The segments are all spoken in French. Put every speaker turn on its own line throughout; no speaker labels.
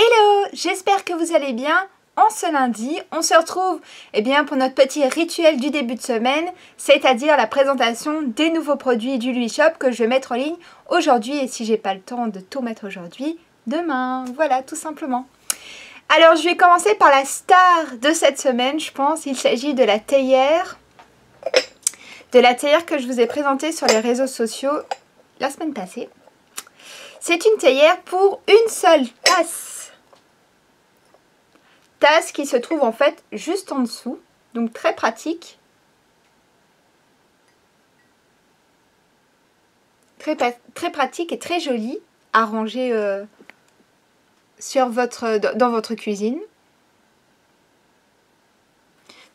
Hello, j'espère que vous allez bien. En ce lundi, on se retrouve pour notre petit rituel du début de semaine, c'est-à-dire la présentation des nouveaux produits du Louis Shop que je vais mettre en ligne aujourd'hui et si j'ai pas le temps de tout mettre aujourd'hui, demain. Voilà, tout simplement. Alors, je vais commencer par la star de cette semaine, je pense. Il s'agit de la théière. Que je vous ai présentée sur les réseaux sociaux la semaine passée. C'est une théière pour une seule tasse. Tasse qui se trouve en fait juste en dessous. Donc très pratique. Très pratique et très jolie à ranger dans votre cuisine.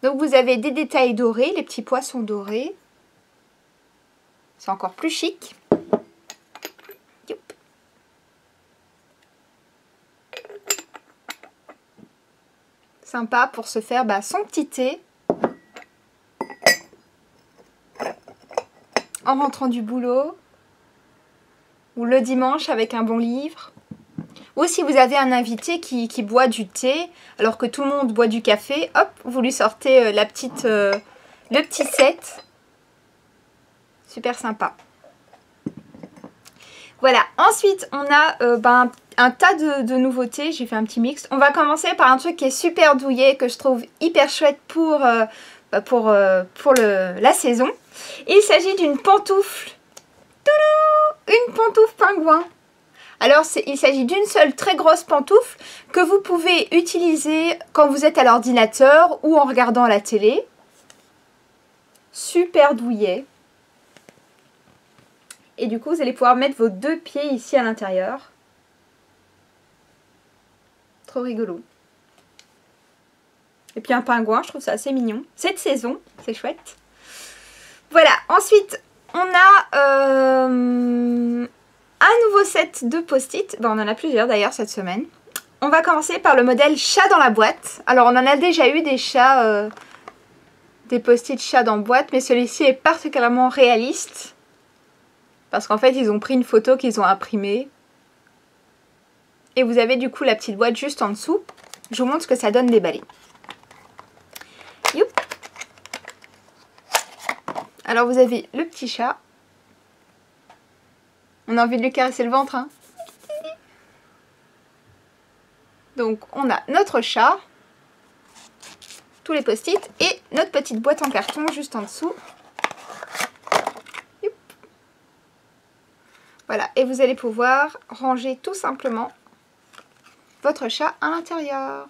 Donc vous avez des détails dorés, les petits poissons dorés. C'est encore plus chic. Youp. Sympa pour se faire son petit thé en rentrant du boulot ou le dimanche avec un bon livre. Ou si vous avez un invité qui boit du thé alors que tout le monde boit du café, hop, vous lui sortez le petit set. Super sympa. Voilà, ensuite on a un tas de nouveautés, j'ai fait un petit mix. On va commencer par un truc qui est super douillet, que je trouve hyper chouette pour la saison. Il s'agit d'une pantoufle. Une pantoufle pingouin. Alors il s'agit d'une seule très grosse pantoufle que vous pouvez utiliser quand vous êtes à l'ordinateur ou en regardant la télé. Super douillet. Et du coup, vous allez pouvoir mettre vos deux pieds ici à l'intérieur. Trop rigolo. Et puis un pingouin, je trouve ça assez mignon. C'est de saison, c'est chouette. Voilà, ensuite, on a un nouveau set de post-it. On en a plusieurs d'ailleurs cette semaine. On va commencer par le modèle chat dans la boîte. Alors, on en a déjà eu des chats, des post-it chats dans boîte, mais celui-ci est particulièrement réaliste. Parce qu'en fait, ils ont pris une photo qu'ils ont imprimée. Et vous avez du coup la petite boîte juste en dessous. Je vous montre ce que ça donne déballé. Youp. Alors vous avez le petit chat. On a envie de lui caresser le ventre, hein. Donc on a notre chat. Tous les post-it. Et notre petite boîte en carton juste en dessous. Voilà, et vous allez pouvoir ranger tout simplement votre chat à l'intérieur.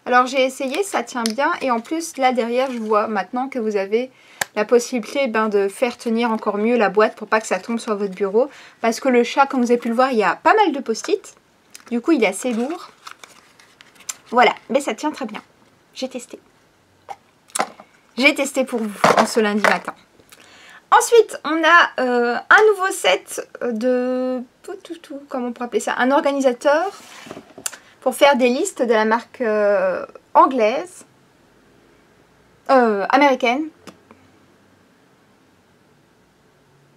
Alors j'ai essayé, ça tient bien. Et en plus, là derrière, je vois maintenant que vous avez la possibilité de faire tenir encore mieux la boîte pour pas que ça tombe sur votre bureau. Parce que le chat, comme vous avez pu le voir, il y a pas mal de post-it. Du coup, il est assez lourd. Voilà, mais ça tient très bien. J'ai testé. J'ai testé pour vous en ce lundi matin. Ensuite, on a un nouveau set de... comment on pourrait appeler ça? Un organisateur pour faire des listes de la marque anglaise, américaine,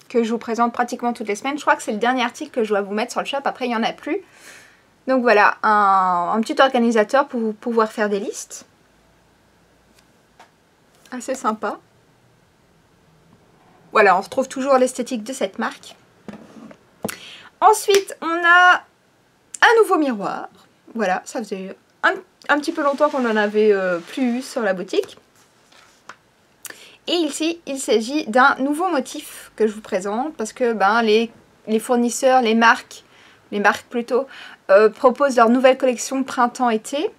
que je vous présente pratiquement toutes les semaines. Je crois que c'est le dernier article que je dois vous mettre sur le shop, après il n'y en a plus. Donc voilà, un petit organisateur pour pouvoir faire des listes. Assez sympa. Voilà, on retrouve toujours l'esthétique de cette marque. Ensuite, on a un nouveau miroir. Voilà, ça faisait un petit peu longtemps qu'on n'en avait plus eu sur la boutique. Et ici, il s'agit d'un nouveau motif que je vous présente. Parce que les fournisseurs, les marques plutôt, proposent leur nouvelle collection printemps-été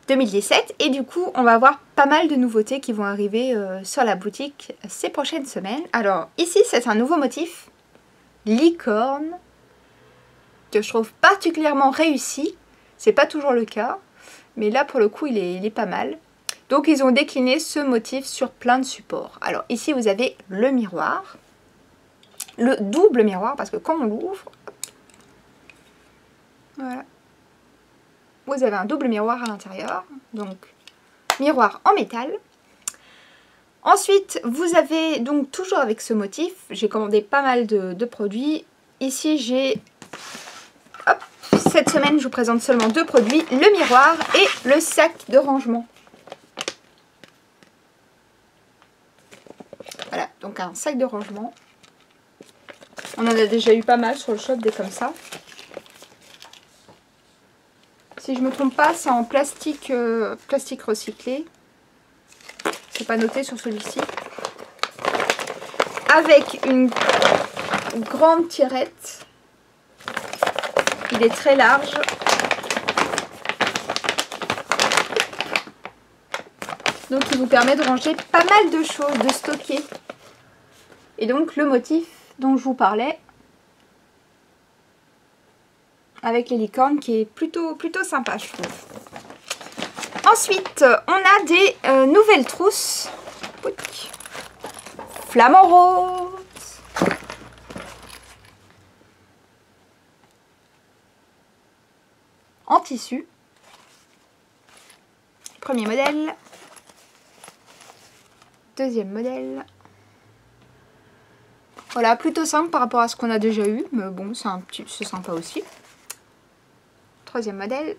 2017 et du coup on va avoir pas mal de nouveautés qui vont arriver sur la boutique ces prochaines semaines. Alors ici c'est un nouveau motif licorne que je trouve particulièrement réussi. C'est pas toujours le cas, mais là pour le coup il est pas mal. Donc ils ont décliné ce motif sur plein de supports. Alors ici vous avez le miroir, le double miroir, parce que quand on l'ouvre, voilà, vous avez un double miroir à l'intérieur, donc miroir en métal. Ensuite, vous avez donc toujours avec ce motif, j'ai commandé pas mal de produits. Ici, j'ai cette semaine, je vous présente seulement 2 produits, le miroir et le sac de rangement. Voilà, donc un sac de rangement. On en a déjà eu pas mal sur le shop, des comme ça. Si je me trompe pas, c'est en plastique, plastique recyclé. C'est pas noté sur celui-ci. Avec une grande tirette. Il est très large. Donc il vous permet de ranger pas mal de choses, de stocker. Et donc le motif dont je vous parlais, avec les licornes, qui est plutôt sympa, je trouve. Ensuite, on a des nouvelles trousses. Flamant rose. En tissu. Premier modèle. Deuxième modèle. Voilà, plutôt simple par rapport à ce qu'on a déjà eu, mais bon, c'est sympa aussi. Troisième modèle.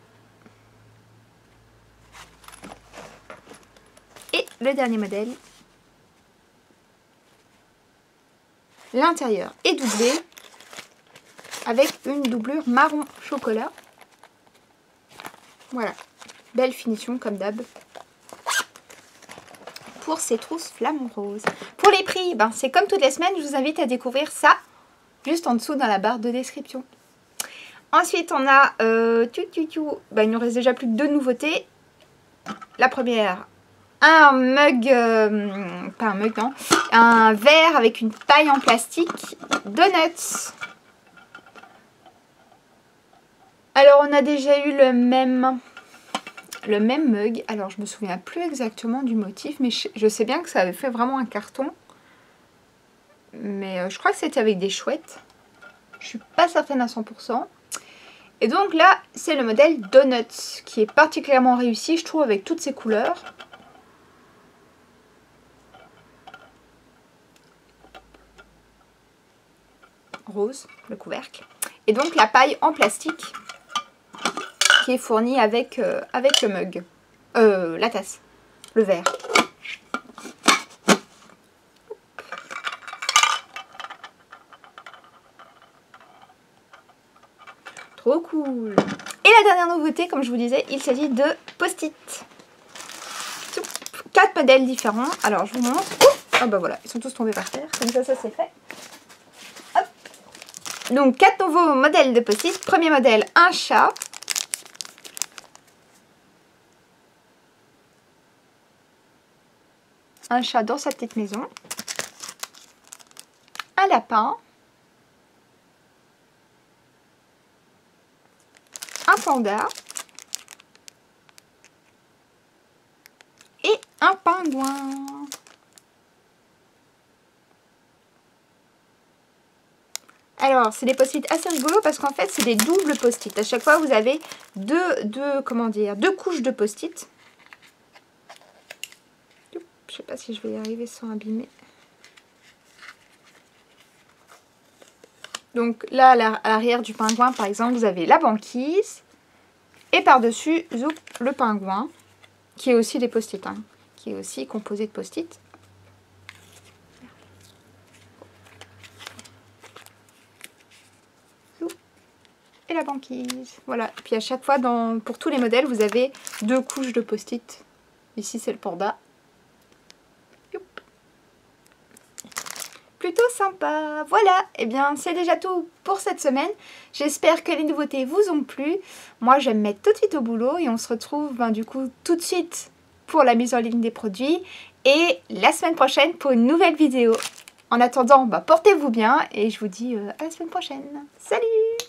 Et le dernier modèle. L'intérieur est doublé avec une doublure marron chocolat. Voilà, belle finition comme d'hab. Pour ces trousses flamant rose. Pour les prix, ben, c'est comme toutes les semaines, je vous invite à découvrir ça juste en dessous dans la barre de description. Ensuite, on a, ben, il nous reste déjà plus que 2 nouveautés. La première, un mug, pas un mug non, un verre avec une paille en plastique, donuts. Alors, on a déjà eu le même mug. Alors, je me souviens plus exactement du motif, mais je sais bien que ça avait fait vraiment un carton. Mais je crois que c'était avec des chouettes. Je suis pas certaine à 100%. Et donc là, c'est le modèle Donuts, qui est particulièrement réussi, je trouve, avec toutes ses couleurs. Rose, le couvercle. Et donc la paille en plastique, qui est fournie avec le mug. La tasse, le verre. Trop cool. Et la dernière nouveauté, comme je vous disais, il s'agit de post-it. 4 modèles différents. Alors, je vous montre. Ah bah voilà, ils sont tous tombés par terre. Comme ça c'est fait. Hop. Donc, 4 nouveaux modèles de post-it. Premier modèle, un chat. Un chat dans sa petite maison. Un lapin. Un panda. Et un pingouin. Alors, c'est des post-it assez rigolos parce qu'en fait, c'est des doubles post-it. À chaque fois, vous avez deux couches de post-it. Je sais pas si je vais y arriver sans abîmer. Donc là, à l'arrière du pingouin, par exemple, vous avez la banquise. Et par-dessus, le pingouin, qui est aussi des post-it, hein, qui est aussi composé de post-it. Et la banquise. Voilà. Et puis à chaque fois, pour tous les modèles, vous avez 2 couches de post-it. Ici, c'est le panda. Plutôt sympa. Voilà, et bien c'est déjà tout pour cette semaine. J'espère que les nouveautés vous ont plu. Moi, je vais me mettre tout de suite au boulot et on se retrouve du coup tout de suite pour la mise en ligne des produits et la semaine prochaine pour une nouvelle vidéo. En attendant, portez-vous bien et je vous dis à la semaine prochaine. Salut!